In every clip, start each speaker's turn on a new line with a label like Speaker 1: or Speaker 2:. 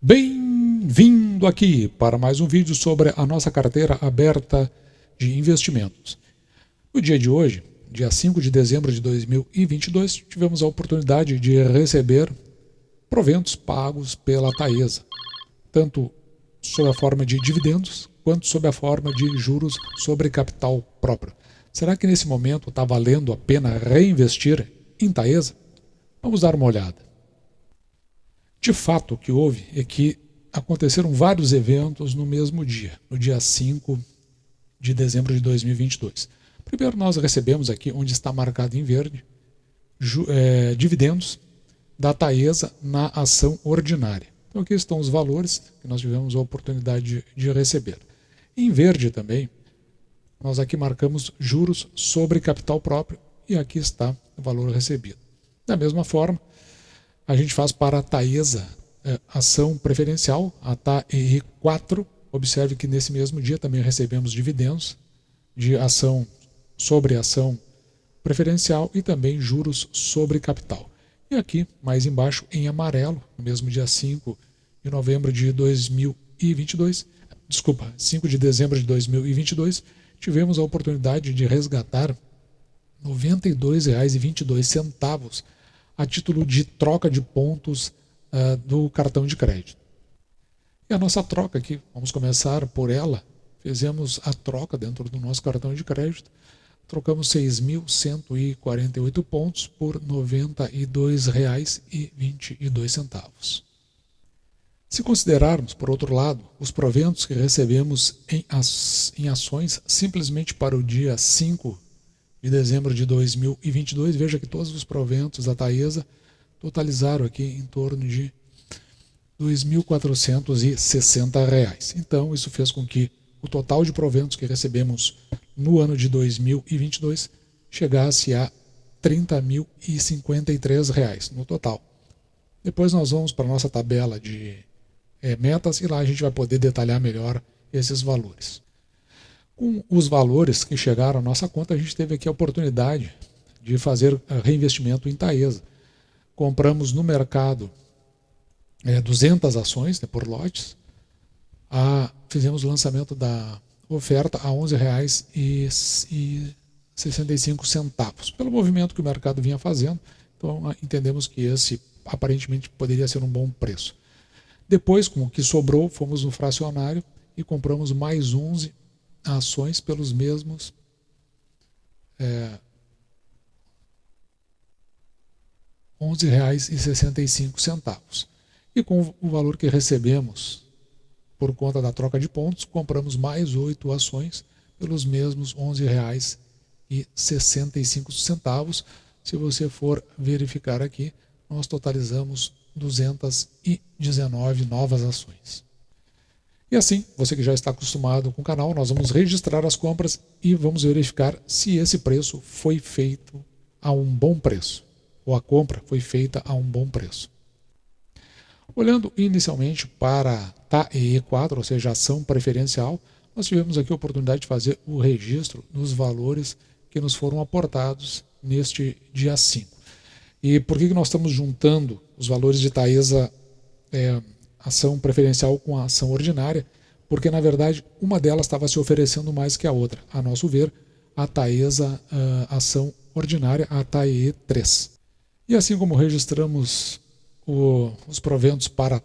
Speaker 1: Bem-vindo aqui para mais um vídeo sobre a nossa carteira aberta de investimentos. No dia de hoje, dia 5 de dezembro de 2022, tivemos a oportunidade de receber proventos pagos pela Taesa, tanto sob a forma de dividendos, quanto sob a forma de juros sobre capital próprio. Será que nesse momento está valendo a pena reinvestir em Taesa? Vamos dar uma olhada. De fato, o que houve é que aconteceram vários eventos no mesmo dia, no dia 5 de dezembro de 2022. Primeiro, nós recebemos aqui, onde está marcado em verde, dividendos da Taesa na ação ordinária. Então aqui estão os valores que nós tivemos a oportunidade de receber. Em verde também, nós aqui marcamos juros sobre capital próprio e aqui está o valor recebido. Da mesma forma, a gente faz para a Taesa ação preferencial, a TAEE4. Observe que nesse mesmo dia também recebemos dividendos de ação sobre ação preferencial e também juros sobre capital. E aqui, mais embaixo, em amarelo, no mesmo dia 5 de novembro de 2022, 5 de dezembro de 2022, tivemos a oportunidade de resgatar R$ 92,22 a título de troca de pontos do cartão de crédito. E a nossa troca aqui, vamos começar por ela, fizemos a troca dentro do nosso cartão de crédito, trocamos 6.148 pontos por R$ 92,22. Se considerarmos, por outro lado, os proventos que recebemos em ações simplesmente para o dia 5 de dezembro de 2022, veja que todos os proventos da Taesa totalizaram aqui em torno de R$ 2.460. Então, isso fez com que o total de proventos que recebemos no ano de 2022 chegasse a R$ 30.053 no total. Depois nós vamos para a nossa tabela de metas e lá a gente vai poder detalhar melhor esses valores. Com os valores que chegaram à nossa conta, a gente teve aqui a oportunidade de fazer reinvestimento em Taesa. Compramos no mercado 200 ações por lotes. Fizemos o lançamento da oferta a R$ 11,65. Pelo movimento que o mercado vinha fazendo, então entendemos que esse aparentemente poderia ser um bom preço. Depois, com o que sobrou, fomos no fracionário e compramos mais 11 ações pelos mesmos R$ 11,65. E com o valor que recebemos por conta da troca de pontos, compramos mais 8 ações pelos mesmos R$ 11,65. Se você for verificar aqui, nós totalizamos 219 novas ações. E assim, você que já está acostumado com o canal, nós vamos registrar as compras e vamos verificar se esse preço foi feito a um bom preço, ou a compra foi feita a um bom preço. Olhando inicialmente para a TAEE4, ou seja, ação preferencial, nós tivemos aqui a oportunidade de fazer o registro dos valores que nos foram aportados neste dia 5. E por que nós estamos juntando os valores de Taesa ação preferencial com a ação ordinária? Porque, na verdade, uma delas estava se oferecendo mais que a outra. A nosso ver, a Taesa ação ordinária, a TAEE3. E assim como registramos os proventos para a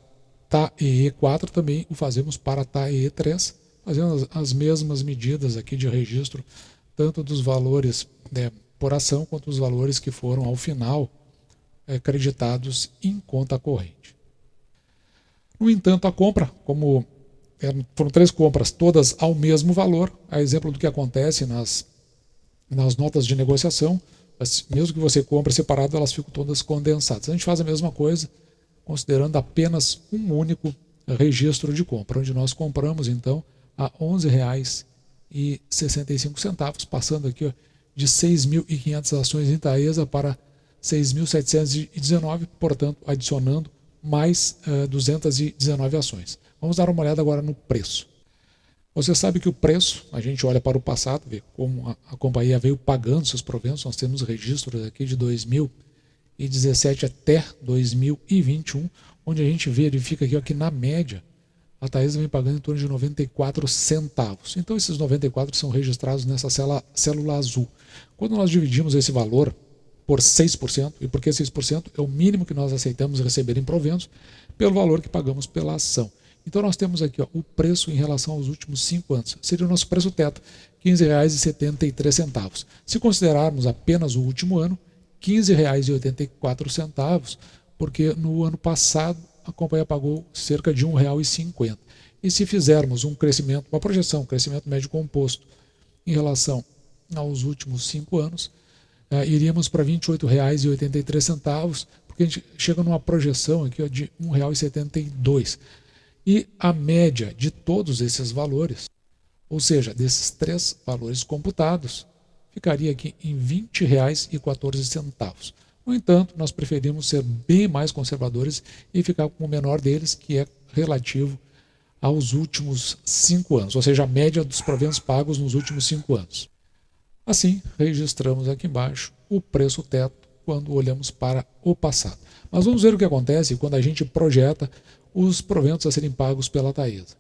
Speaker 1: TAEE4, também o fazemos para a TAEE3, fazendo as mesmas medidas aqui de registro, tanto dos valores por ação, quanto dos valores que foram, ao final, creditados em conta corrente. No entanto, a compra, como foram 3 compras, todas ao mesmo valor, a exemplo do que acontece nas notas de negociação, mesmo que você compre separado, elas ficam todas condensadas. A gente faz a mesma coisa, considerando apenas um único registro de compra, onde nós compramos, então, a R$ 11,65, passando aqui de 6.500 ações em Taesa para 6.719, portanto, adicionando mais 219 ações. Vamos dar uma olhada agora no preço. Você sabe que o preço, a gente olha para o passado, vê como a companhia veio pagando seus proventos. Nós temos registros aqui de 2017 até 2021, onde a gente verifica aqui, ó, que na média a Taesa vem pagando em torno de 94 centavos. Então esses 94 são registrados nessa célula azul. Quando nós dividimos esse valor por 6%, e por que 6%? É o mínimo que nós aceitamos receber em proventos pelo valor que pagamos pela ação. Então nós temos aqui, ó, o preço em relação aos últimos 5 anos. Seria o nosso preço teto, R$ 15,73. Se considerarmos apenas o último ano, R$ 15,84, porque no ano passado a companhia pagou cerca de R$ 1,50. E se fizermos um crescimento, uma projeção, um crescimento médio composto em relação aos últimos 5 anos, iríamos para R$ 28,83, porque a gente chega numa projeção aqui, ó, de R$ 1,72. E a média de todos esses valores, ou seja, desses 3 valores computados, ficaria aqui em R$ 20,14. No entanto, nós preferimos ser bem mais conservadores e ficar com o menor deles, que é relativo aos últimos 5 anos, ou seja, a média dos proventos pagos nos últimos 5 anos. Assim, registramos aqui embaixo o preço teto quando olhamos para o passado. Mas vamos ver o que acontece quando a gente projeta os proventos a serem pagos pela Taesa.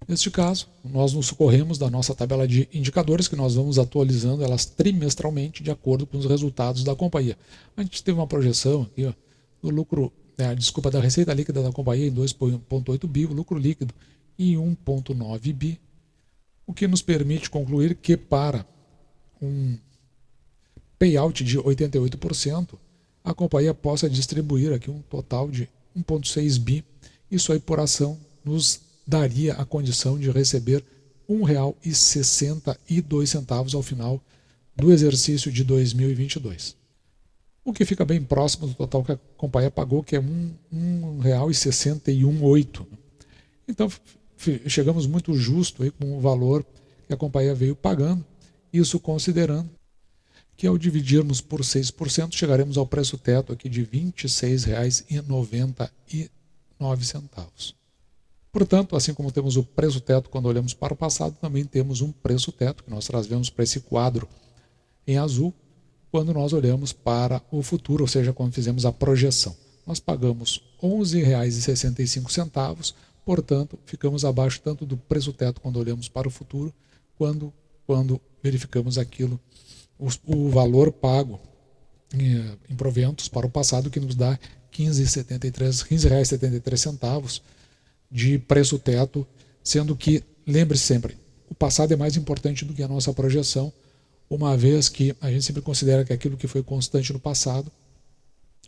Speaker 1: Neste caso, nós nos socorremos da nossa tabela de indicadores, que nós vamos atualizando elas trimestralmente de acordo com os resultados da companhia. A gente teve uma projeção aqui, ó, do lucro, da receita líquida da companhia em 2,8 bi, o lucro líquido em 1,9 bi, o que nos permite concluir que para um payout de 88%, a companhia possa distribuir aqui um total de 1,6 bi. Isso aí por ação nos daria a condição de receber R$ 1,62 ao final do exercício de 2022. O que fica bem próximo do total que a companhia pagou, que é R$ 1,618. Então chegamos muito justo aí com o valor que a companhia veio pagando, isso considerando que ao dividirmos por 6%, chegaremos ao preço teto aqui de R$ 26,99. Portanto, assim como temos o preço teto quando olhamos para o passado, também temos um preço teto que nós trazemos para esse quadro em azul quando nós olhamos para o futuro, ou seja, quando fizemos a projeção. Nós pagamos R$ 11,65, portanto, ficamos abaixo tanto do preço teto quando olhamos para o futuro, quando verificamos aquilo, o valor pago em proventos para o passado, que nos dá R$ 15,73 de preço teto, sendo que, lembre-se sempre, o passado é mais importante do que a nossa projeção, uma vez que a gente sempre considera que aquilo que foi constante no passado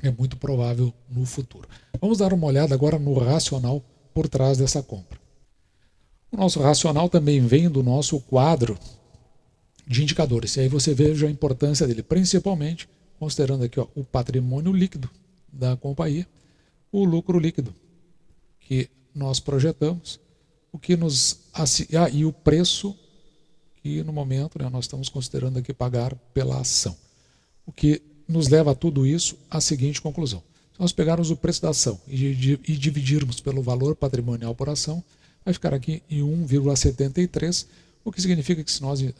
Speaker 1: é muito provável no futuro. Vamos dar uma olhada agora no racional por trás dessa compra. O nosso racional também vem do nosso quadro de indicadores, e aí você veja a importância dele, principalmente considerando aqui, ó, o patrimônio líquido da companhia, o lucro líquido que nós projetamos, o que e o preço que no momento, né, nós estamos considerando aqui pagar pela ação. O que nos leva a tudo isso à seguinte conclusão. Se nós pegarmos o preço da ação e dividirmos pelo valor patrimonial por ação, vai ficar aqui em 1,73, o que significa que se nós que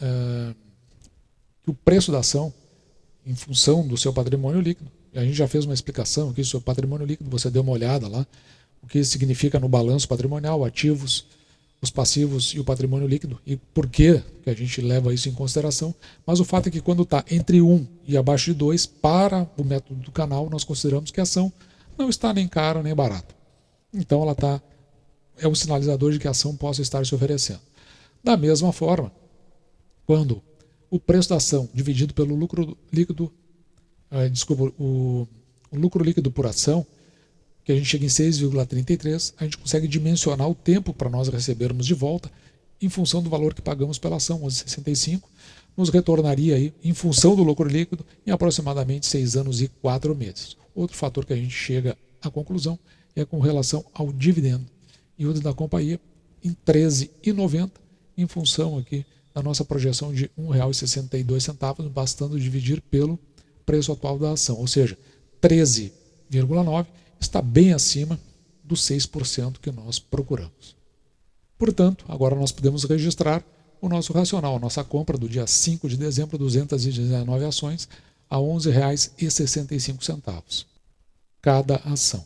Speaker 1: o preço da ação, em função do seu patrimônio líquido, a gente já fez uma explicação aqui sobre o patrimônio líquido, você deu uma olhada lá, o que significa no balanço patrimonial, ativos, os passivos e o patrimônio líquido, e por que a gente leva isso em consideração, mas o fato é que quando está entre 1 e abaixo de 2, para o método do canal, nós consideramos que a ação não está nem cara nem barata. Então ela é um sinalizador de que a ação possa estar se oferecendo. Da mesma forma, quando o preço da ação dividido pelo lucro líquido, o lucro líquido por ação, que a gente chega em 6,33, a gente consegue dimensionar o tempo para nós recebermos de volta em função do valor que pagamos pela ação, 11,65, nos retornaria aí, em função do lucro líquido, em aproximadamente 6 anos e 4 meses. Outro fator que a gente chega à conclusão é com relação ao dividendo yield da companhia em 13,90, em função aqui da nossa projeção de R$ 1,62, bastando dividir pelo preço atual da ação, ou seja, 13,9 está bem acima dos 6% que nós procuramos. Portanto, agora nós podemos registrar o nosso racional, a nossa compra do dia 5 de dezembro, 219 ações a R$ 11,65 cada ação.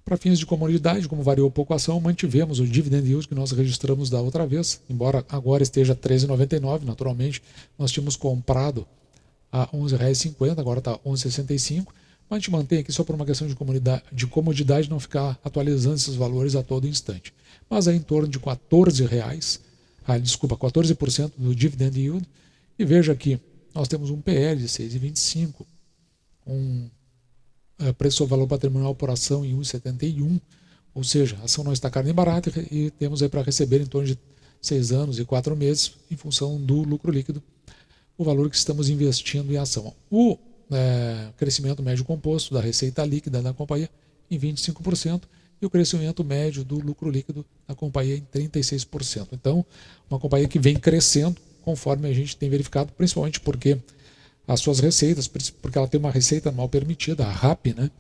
Speaker 1: Para fins de comodidade, como variou pouco a ação, mantivemos o dividend yield que nós registramos da outra vez, embora agora esteja 13,99, naturalmente nós tínhamos comprado a R$ 11,50, agora está 11,65, mas a gente mantém aqui só por uma questão de comodidade não ficar atualizando esses valores a todo instante. Mas é em torno de R$ 14% do dividend yield, e veja aqui, nós temos um PL de 6,25, um preço ao valor patrimonial por ação em 1,71, ou seja, a ação não está cara nem barata e temos aí para receber em torno de 6 anos e 4 meses, em função do lucro líquido, o valor que estamos investindo em ação. O crescimento médio composto da receita líquida da companhia em 25% e o crescimento médio do lucro líquido da companhia em 36%. Então, uma companhia que vem crescendo conforme a gente tem verificado, principalmente porque as suas receitas, porque ela tem uma receita anual permitida, a RAP, né?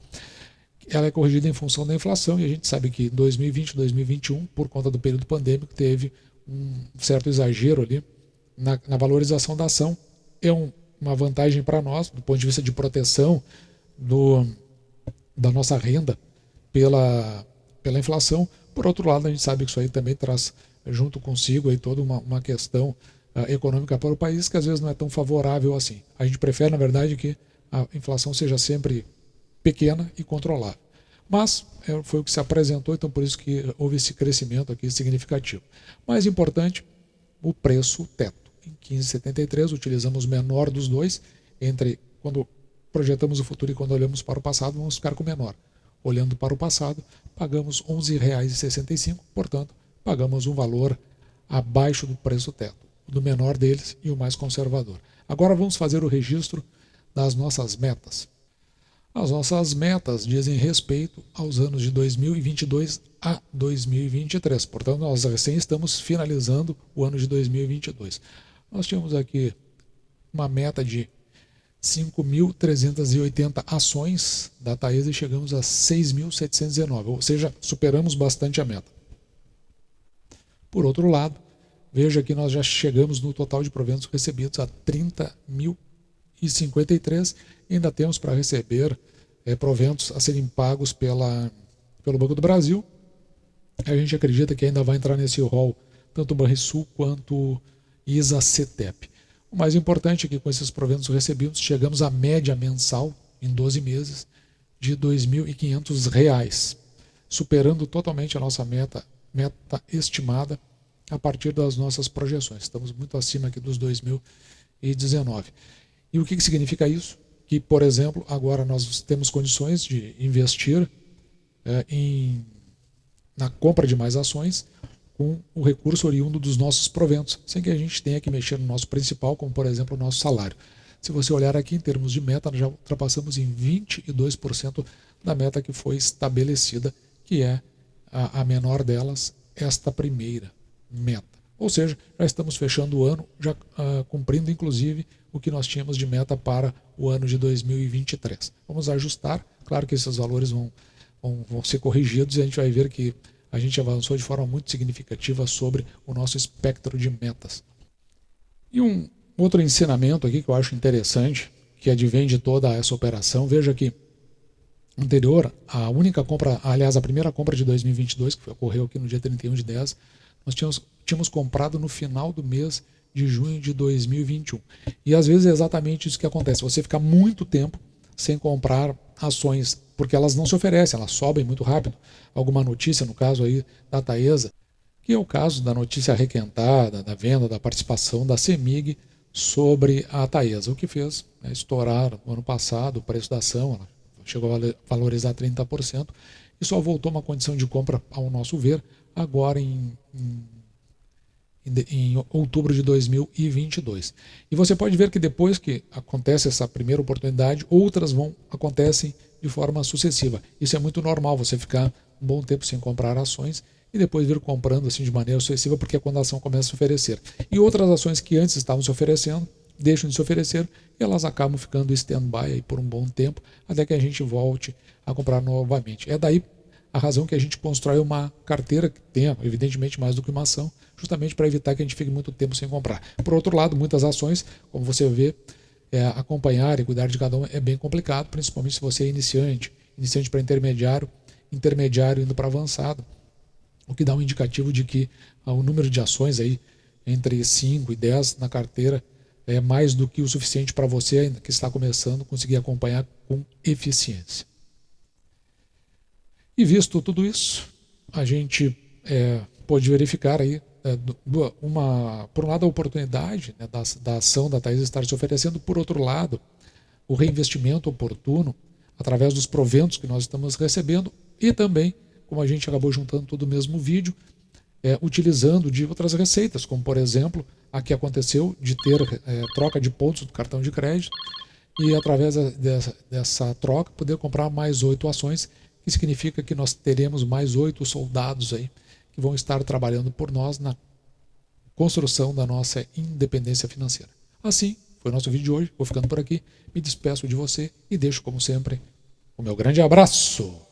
Speaker 1: Ela é corrigida em função da inflação e a gente sabe que em 2020 e 2021, por conta do período pandêmico, teve um certo exagero ali na valorização da ação. É uma vantagem para nós, do ponto de vista de proteção da nossa renda pela inflação. Por outro lado, a gente sabe que isso aí também traz junto consigo aí toda uma questão econômica para o país que às vezes não é tão favorável assim. A gente prefere, na verdade, que a inflação seja sempre pequena e controlável. Mas foi o que se apresentou, então por isso que houve esse crescimento aqui significativo. Mais importante, o preço teto. Em 15,73 utilizamos o menor dos dois, entre quando projetamos o futuro e quando olhamos para o passado, vamos ficar com o menor. Olhando para o passado, pagamos R$ 11,65, portanto, pagamos um valor abaixo do preço teto, do menor deles e o mais conservador. Agora vamos fazer o registro das nossas metas. As nossas metas dizem respeito aos anos de 2022 a 2023. Portanto, nós recém estamos finalizando o ano de 2022. Nós tínhamos aqui uma meta de 5.380 ações da Taesa e chegamos a 6.719, ou seja, superamos bastante a meta. Por outro lado, veja que nós já chegamos no total de proventos recebidos a 30.053 e ainda temos para receber proventos a serem pagos pelo Banco do Brasil. A gente acredita que ainda vai entrar nesse rol tanto o Banrisul quanto o ISA-CETEP. O mais importante é que com esses proventos recebidos chegamos à média mensal em 12 meses de R$ 2.500, superando totalmente a nossa meta estimada a partir das nossas projeções. Estamos muito acima aqui dos 2019. E o que significa isso? Que, por exemplo, agora nós temos condições de investir na compra de mais ações com o recurso oriundo dos nossos proventos, sem que a gente tenha que mexer no nosso principal, como por exemplo o nosso salário. Se você olhar aqui em termos de meta, nós já ultrapassamos em 22% da meta que foi estabelecida, que é a menor delas, esta primeira meta. Ou seja, já estamos fechando o ano, já cumprindo inclusive o que nós tínhamos de meta para o ano de 2023. Vamos ajustar, claro que esses valores vão ser corrigidos e a gente vai ver que a gente avançou de forma muito significativa sobre o nosso espectro de metas. E um outro ensinamento aqui que eu acho interessante, que advém de toda essa operação, veja que anterior, a única compra, aliás, a primeira compra de 2022, que ocorreu aqui no dia 31/10, nós tínhamos comprado no final do mês de junho de 2021. E às vezes é exatamente isso que acontece. Você fica muito tempo sem comprar ações, porque elas não se oferecem, elas sobem muito rápido. Alguma notícia, no caso aí da Taesa, que é o caso da notícia requentada, da venda, da participação da CEMIG sobre a Taesa, o que fez estourar no ano passado o preço da ação, ela chegou a valorizar 30% e só voltou uma condição de compra, ao nosso ver, agora em outubro de 2022. E você pode ver que depois que acontece essa primeira oportunidade, outras acontecem de forma sucessiva. Isso é muito normal, você ficar um bom tempo sem comprar ações e depois vir comprando assim de maneira sucessiva, porque é quando a ação começa a se oferecer. E outras ações que antes estavam se oferecendo, deixam de se oferecer e elas acabam ficando stand-by por um bom tempo, até que a gente volte a comprar novamente. É daí a razão que a gente constrói uma carteira que tenha, evidentemente, mais do que uma ação, justamente para evitar que a gente fique muito tempo sem comprar. Por outro lado, muitas ações, como você vê, acompanhar e cuidar de cada uma é bem complicado, principalmente se você é iniciante para intermediário, intermediário indo para avançado, o que dá um indicativo de que o número de ações aí entre 5 e 10 na carteira é mais do que o suficiente para você que está começando conseguir acompanhar com eficiência. E visto tudo isso, a gente pode verificar aí, por um lado, a oportunidade, né, da ação da Taesa estar se oferecendo, por outro lado, o reinvestimento oportuno através dos proventos que nós estamos recebendo e também, como a gente acabou juntando todo o mesmo vídeo, utilizando de outras receitas, como por exemplo a que aconteceu de ter troca de pontos do cartão de crédito e através dessa troca poder comprar mais 8 ações, que significa que nós teremos mais 8 soldados aí que vão estar trabalhando por nós na construção da nossa independência financeira. Assim, foi o nosso vídeo de hoje. Vou ficando por aqui, me despeço de você e deixo, como sempre, o meu grande abraço.